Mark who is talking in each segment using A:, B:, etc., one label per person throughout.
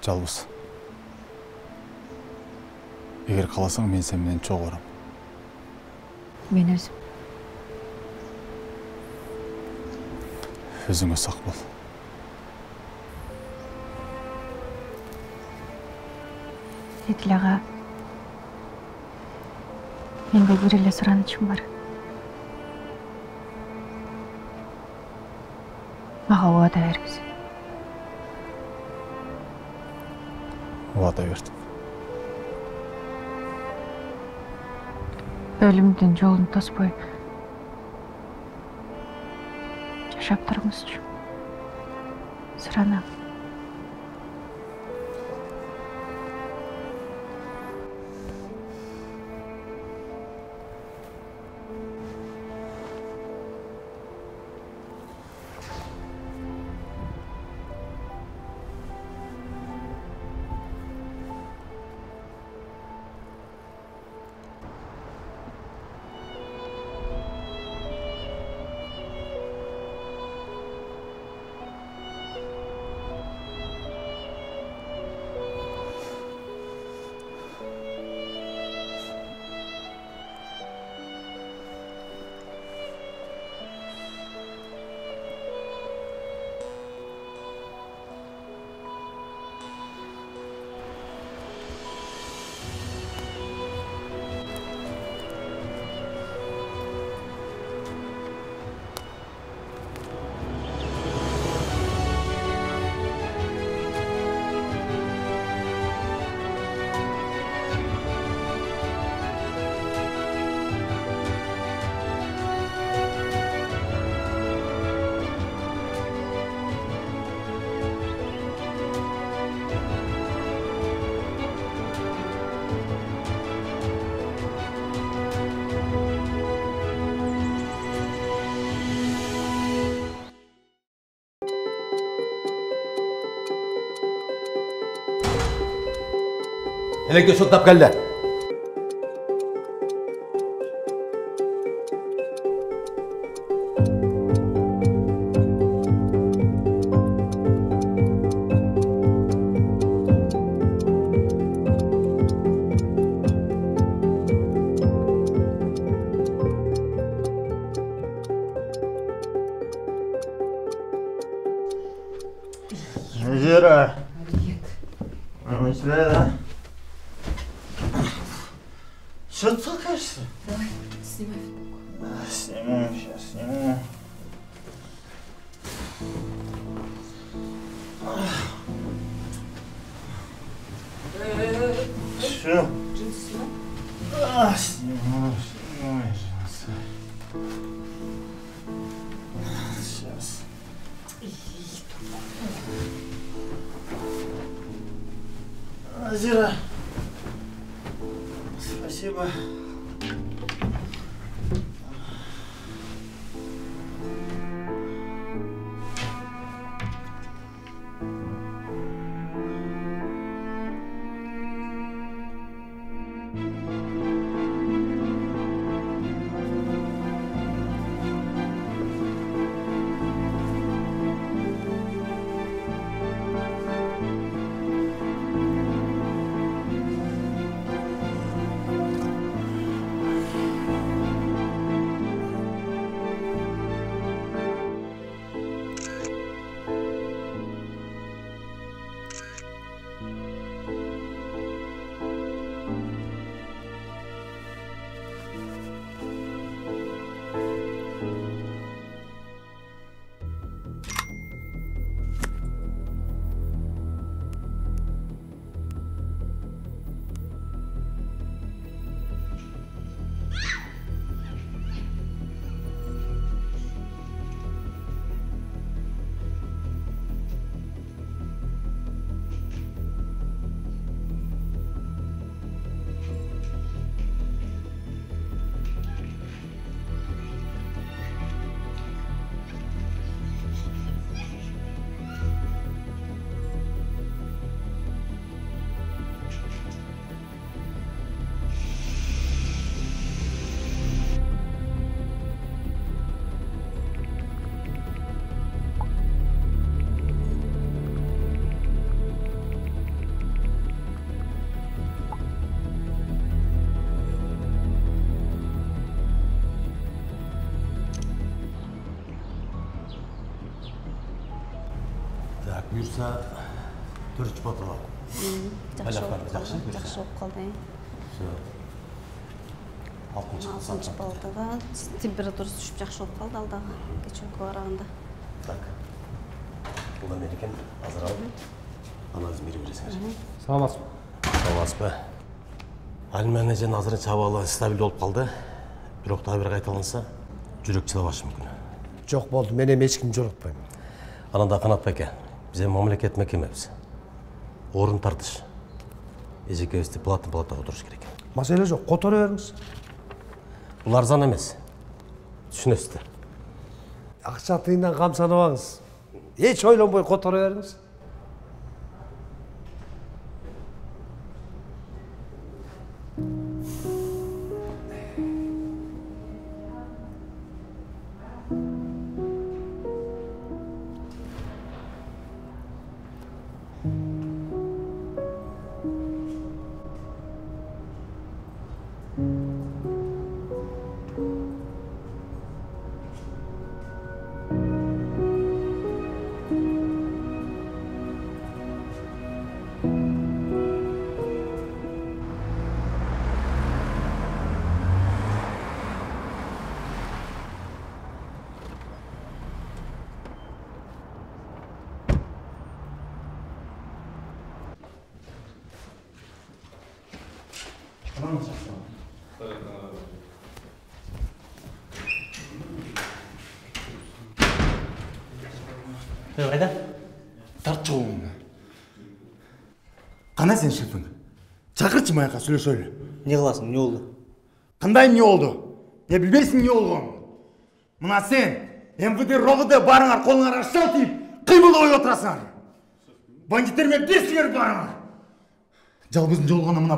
A: Жалбыз. Егер қаласаң, мен сен менен чоң барам.
B: Мен өзім.
A: Өзіңе сақ бол.
B: Еділ аға, менде бір еле сұранышым бар. Маға уәда бергіз.
A: Уәда бердім.
B: Өлімден жолын тоспай жашап тұрмыз үшін. Сұранам.
C: Elekte şoktap geldi.
D: Зира. Привет. Что ты толкаешься?
E: Давай, снимай футболку.
D: Сниму, сейчас сниму. Что?
E: Джинсы снимай.
D: Сниму. Ой, сейчас. Азира. Спасибо.
C: Так, бұйырса, 4 бот алады.
F: Жақсы болып қалды.
C: Все.
F: 6-шы балдаға температурасы түшіп жақсы болып қалды алдағы кешегі арағында.
C: Так. Бұл Америкен азыр алып, анализ бере бересіңіз.
G: Саламатсыз.
C: Саламатсыз. Алиман әжен азырын чабалы стабиль болып қалды. Бирок тағы бір қайталанса, жүрек жылабашы мүмкін.
G: Жоқ болды, мен ешкім жолатпаймын.
C: Ананда Қанат бәке, бізде мемлекет мекемебіз. Орын тартыш. Ежекебізді платный палатаға отырыш керек.
G: Мәселе жоқ, қотара беріңіз.
C: Бұл арзан емес. Түсінесіздер.
G: Ақша тиыннан қамсанабаңыз. Еш ойланбай қотара беріңіз.
D: Қайда? Тарт жолыңды. Қана сен шефің? Шақыртшы маяққа сөйлесөйле.
H: Не қыласың, не oldu?
D: Қандай не oldu? Не білбейсің не olған? Мына сен, МВД, РОВД барыңар, қолыңар аштау тиіп, қимылды ой отырасыңар. Бандиттермен берсіңер барыңар. Жалбыздың жолғаны мына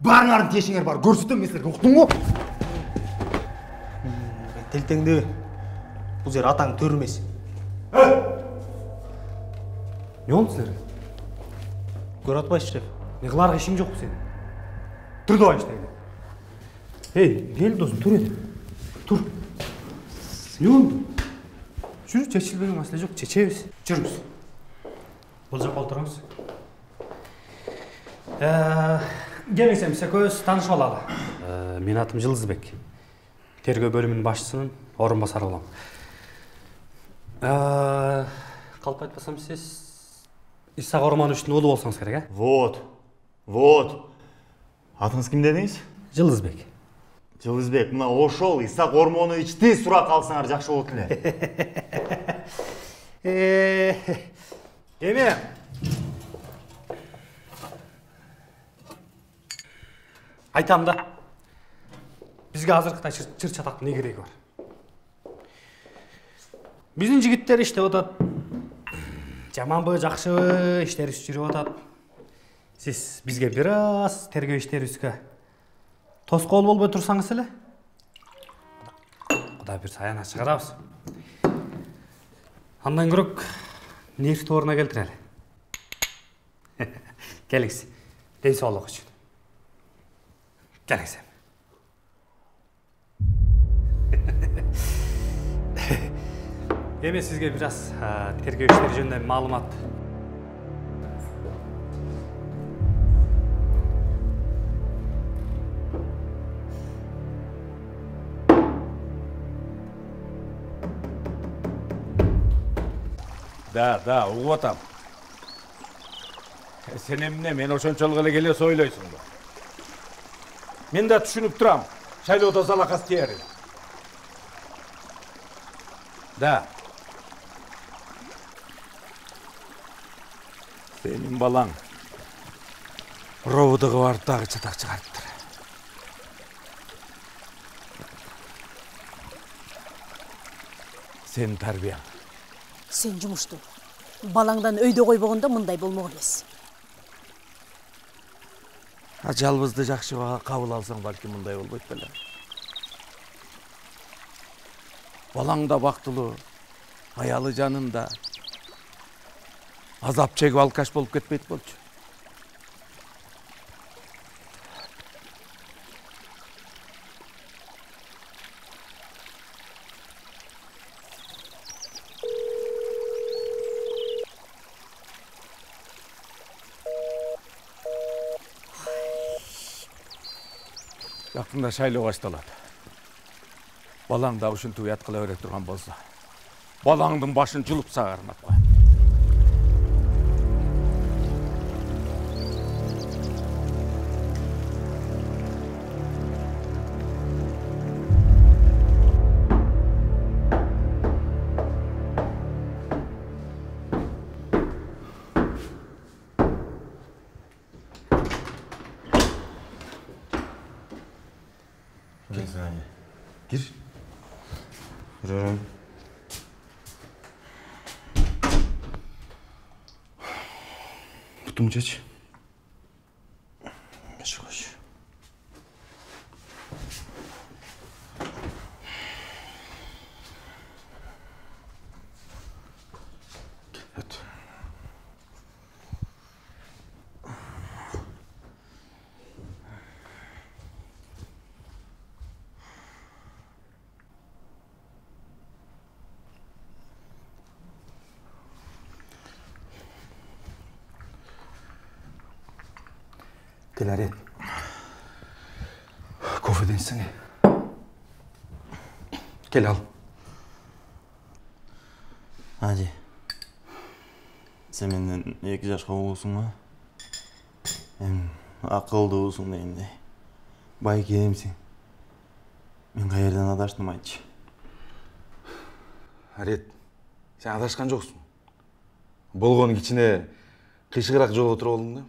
D: барыңардың тешіңер бар. Көрсетем месілерге, ұқтың ғой?
H: Тілтеңді, бұл жер атаң төрмес.
G: Не oldu сіздерге?
H: Көр атпайшы, шеф.
G: Не қыларға ішің жоқ сен. Тұр давай іштейді. Ей, кел досым, тұр еді. Тұр. Не oldu? Жүрі, чечілбеген мәселе жоқ, чечеміз. Жүріңіз. Бұл жаққа отырыңыз. Келіңіз, емсе көз танышып алады. Мен атым Жылызбек. Тергөө бөлімінің басшысының орынбасары боламын. Қалып айтпасам сіз Исақ Ормановичтің ұлы болсаңыз керек,
D: Вот. Атыңыз кім дедіңіз?
G: Жылызбек.
D: Жылызбек, мына Ошол Исак Ормоновичти сурап калсаңар жакшы болот эле.
G: Эме. Айтам да. Бизге азыркытай чыр чатактын не кереги бар? Биздин жигиттер иштеп атат. Жаманбы, жакшыбы иштерибиз жүрүп атат. Сиз бизге бир аз тергөө иштерибизге тоскоол болбой турсаңыз эле. Кудай бир саяна чыгарабыз. Андан көрөк нефти орнуна келтирели. Келиңиз. Ден соолук үчүн. Келиңиз. Эми сизге бир аз тергөө иштери жөнүндө маалымат.
I: Да, угуп атам. Сен эмне мен ошончолук эле келе сойлойсуң ба? Мен да түшүнүп турам. Шайлоодо залакас тээри. Да. Сенин балаң роводого барып дагы чатак чыгарыптыр. Сенин тарбияң.
J: Сен жумушту. Балаңдан өйдө койбогондо мындай болмок эмес.
I: Жалбызды жакшы кабыл алсаң балки мындай болбойт беле. Балаң да бактылуу, аялы жанында. Азап чегип алкаш болуп кетпейт болчу. Жакында шайлоо башталат. Балаң да ушинтип уят кыла бере турган болсо, балаңдын башын жулуп сагармат кой.
D: Gir. Yürüyorum. Kutumu çek. Geç koş. Hadi.
G: Келарет. Кофеден içsene. Gel al.
D: Hadi. Sen menden 2 yaşka olsun mu? Hem akıllı olsun deyimde. Bay kelimsin. Men kayerden adaştım aytçı.
I: Арет, сен адашкан жоксуң. Болгонун кичине кыйшыгыраак жолго туруп алдың да.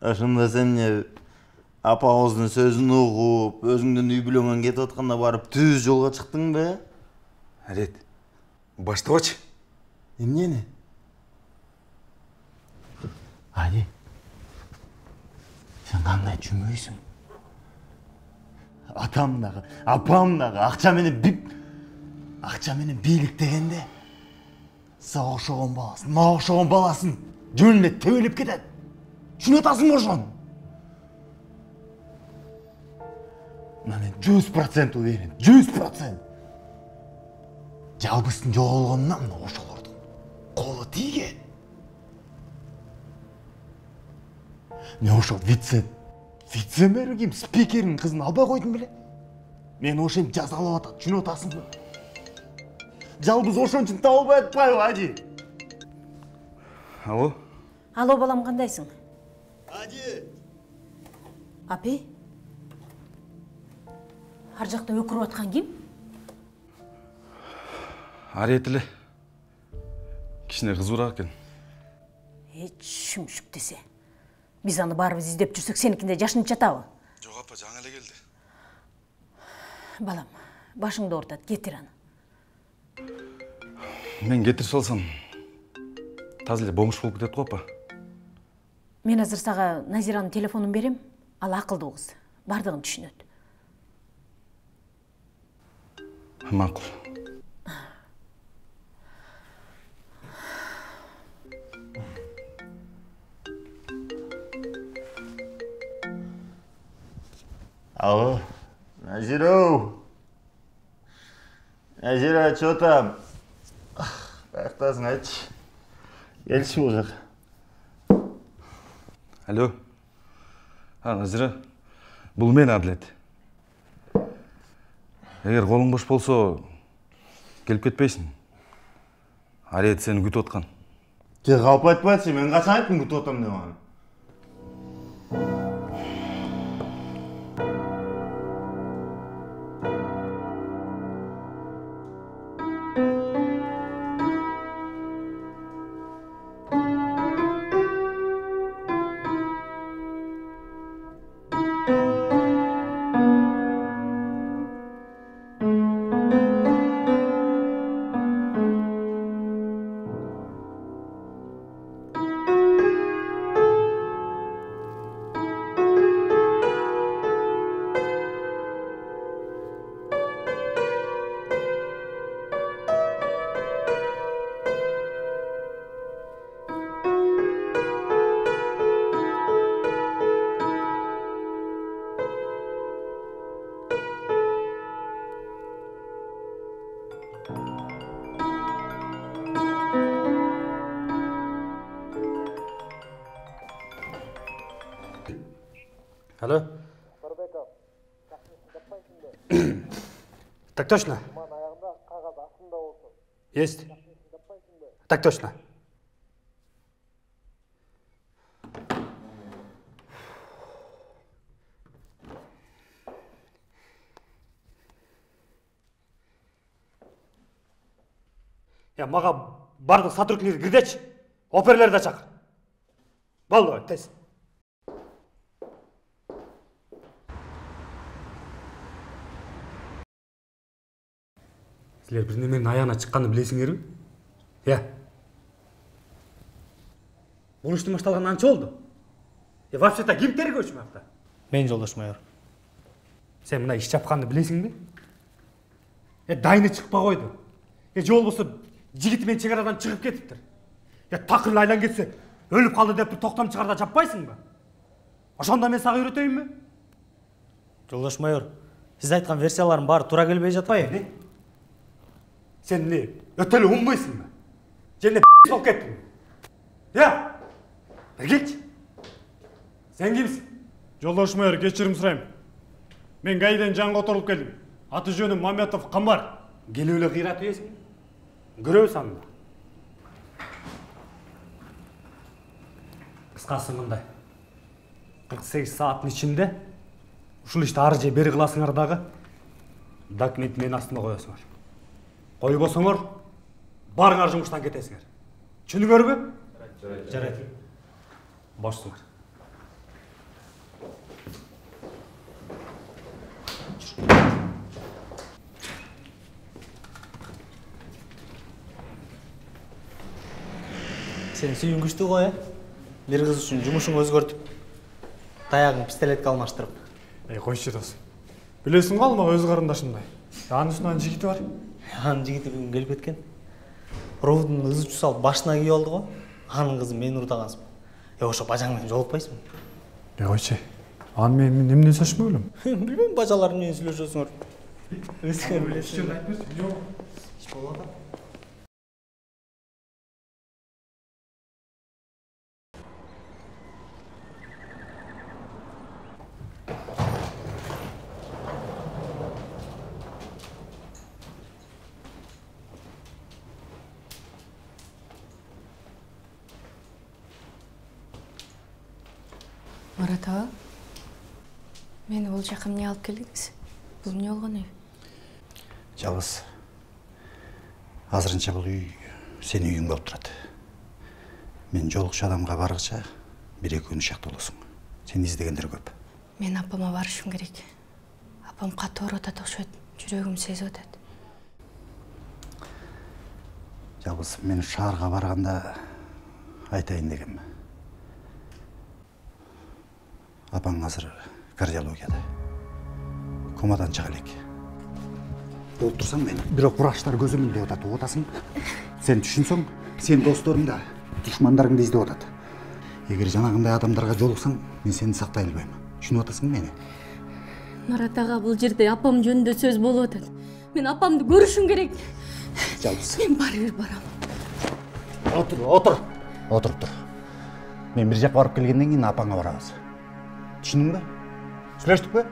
D: Aşımda sen ne apağızın sözünü uğup, özüңдөн үй бүлөңөн кетип атканда барып түз жолго чыктың be?
I: Арет, баштабачы.
D: Эмнени? Hadi. Sen kандай чүмөйсүң? Atam dagı, apam dagı, akça menен бийлик дегенде. Сага окшогон баласын, мага окшогон баласын жөнүнө тебелеп кетет. Шуну атасың ошон? Мен 100% уверен, 100%. Жалбыздын жоголгонуна мына ошолордун колу тийген. Мен ошол вице-мэр ким, спикердин кызын албай койдум беле. Мен ошентип жазалап атат, түшүнүп атасыңбы? Жалбыз ошон үчүн табылбай атпайбы, Ажи?
I: Алло?
J: Алло, балам, кандайсың?
D: Ажи,
J: Апи? Ар жақта өкіріп атқан кім?
K: Аретілі. Кішіне қыз бұрақ екен.
J: Шүмшік десе. Біз аны барып іздеп жүрсек, сенікінде жашынып жатабы?
K: Жоқ апа, жаңа эле келді.
J: Балам, башыңды ортат, кетір аны.
K: Мен кетір салсам, тазыле боңыш болып кетеді ғой апа.
J: Мен азыр саға Назираның телефонын берем, ал ақылды қыз. Бардығын түшінеді.
K: Мақұл.
D: Алло, Назира, что там? Қаяқтасың, айтшы. Келші ол жақ.
K: Алло. Назира, бұл мен Әділет. Егер қолың бош болса, келіп кетпейсің. Арет сені күтіп отқан.
D: Қалып айтпайсың, мен қашан айттым күтіп отам деп оған.
G: Алло? Так точно. Есть. Так точно. Маға бардық сотрудниктер кірдечі. Оперлерді шақыр. Болды, тез. Сілер бірдеменің аяғына шыққанды білесіңдер ме? Иә. Бұл іштің башталғаннан анша болды? Вообще-то кім тергеуші мақта?
H: Мен жолдаш майор.
G: Сен мына іш жапқанды білесің бе? Дайыны шықпа қойды. Жол болса жігітімен шекарадан шығып кетіптір. Тақырын айлан кетсе, өліп қалды деп тоқтам шығарда жаппайсың ба? Ошонда мен саға үйретейін бе?
H: Жолдаш майор, сіз айтқан версияларын бары тура келбей жатпай?
G: Сен не, өтелі ұңбайсың ба? Жеріне болып кеттің. Bir geç. Sen kimsin?
L: Жолдаш майор, кешірім сұрайым. Мен Гайден жанға отырылып келдім. Аты жөнім Маметов Қамбар.
G: Келеулі қират үйесің? Күреу санында. Қысқасы мындай. 48 сааттың ішінде ушул ишти ары же бери кыласыңардағы документ менин астыма коесуңар. Койбосоңор барыңар жумуштан кетесиңер. Түшүнүңөрбү? Жарайт. Бошсуңар.
H: Сен сүйүң күчтүү го, бир кыз үчүн жумушуң өзгөртүп, таягың пистолетке алмаштырып.
L: Койчу досум. Билесиң го, алма өз карындашымдай. Анын үстүнөн жигити бар.
H: Анын жигити бүгүн келип кеткен. Ровдун ызычу салып башына кийип алды го. Анын кызы мен урдагансың. Ошо бажаң менен жолукпайсызбы?
L: Койчу. Аны мен эмне сөйлөшмөк элем?
H: Билбейм, бажалар менен сүйлөшөсүңөр. Өзүңөр билесиңер.
L: Жок.
H: Иш болуп атат.
E: Марат аға, Мені бұл жаққа не алып келдіңіз? Бұл не болған үй?
D: Жалғыз. Азырынша бұл үй сен үйің болып тұрады. Мен жолықшы адамға барғыча бір-екі күн шақты боласың. Сен іздегендер көп.
E: Мен апама барышым керек. Апам қатты ауырады ұқсайды. Жүрегім сезіп өтеді.
D: Жалғыз, мен шарға барғанда айтайын дегем. Апаң қазір кардиологияда. Комадан шыға элек. Болып тұрсаң мен. Бирок врачтар көзөмөлдөп атат, отасың. Сен түшүнсөң, сен досторың да, душмандарың да издеп атат. Егер жанагындай адамдарға жолуксаң, мен сени сактай албайм. Түшүнүп атасың мени?
E: Марат аға, бұл жерде апам жөнүндө сөз болуп атат. Мен апамды көрүшүм керек.
D: Жалғыз.
E: Мен бары барам.
D: Отуруп тур. Мен бир жакка барып келгенден кийин апаңа барабыз. Түшүндүң бе? Сүйлөштүк бе?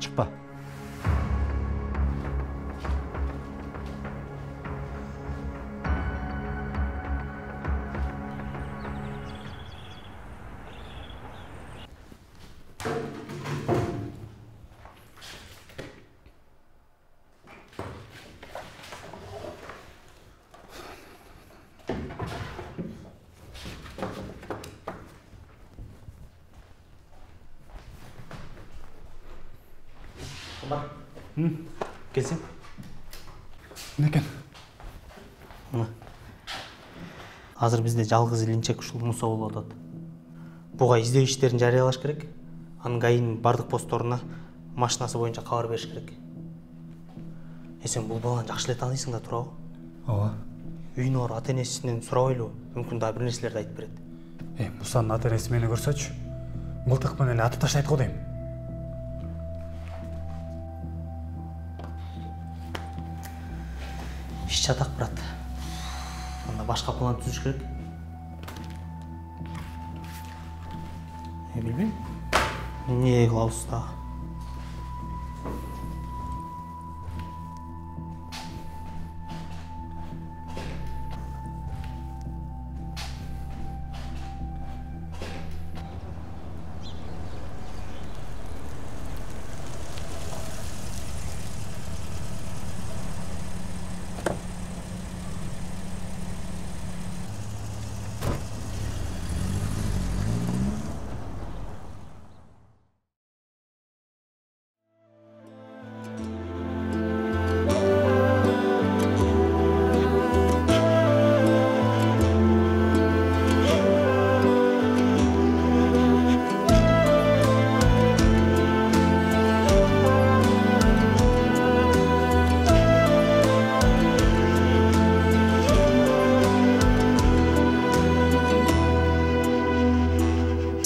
D: Чыкпа.
H: Келсең?
D: Не екен?
H: Азыр бізде жалғыз ілінчек ушул Муса болуп атат. Буга издөө иштерин жарыялаш керек. Анын ГАИнин бардык постторуна машинасы боюнча кабар бериш керек. Сен бул баланы жакшы эле тааныйсың да туурабы?
G: Ооба.
H: Үйүнө барып ата-энесинен сурабайлы, мүмкүн дагы бир нерселерди айтып берет.
G: Мусанын ата-энеси мени көрсөчү, мылтык менен атып таштайт го дейм.
H: Иш чатак, брат. Анда башка план түзүш керек. Билбейм. Не кылабыз дагы?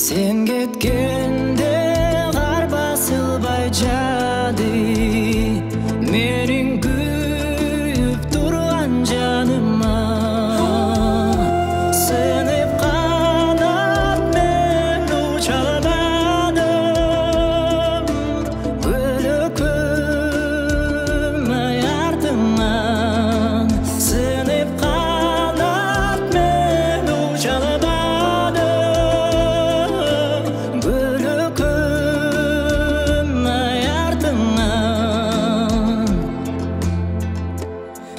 M: Sen ketkende kar basılbay jadi, menin kuyup turgan canıma. Sınıp kanat men uçalmadım, gülüküm ayartımdan. Sınıp kanat men uçalmadım,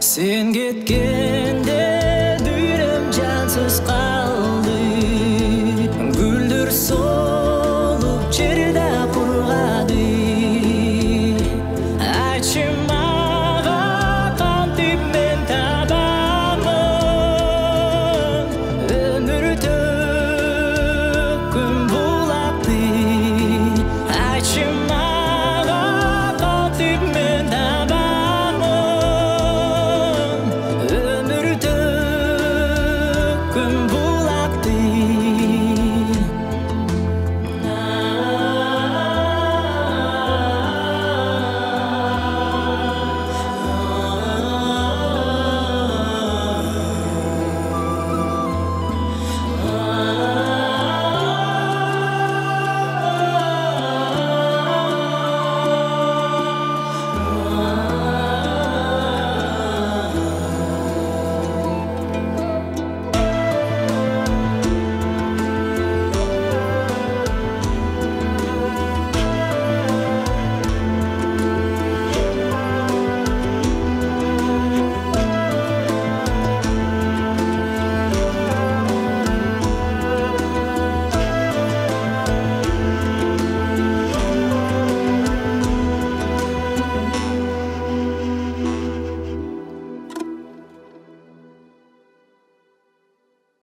M: sen ketkende düyrem cansız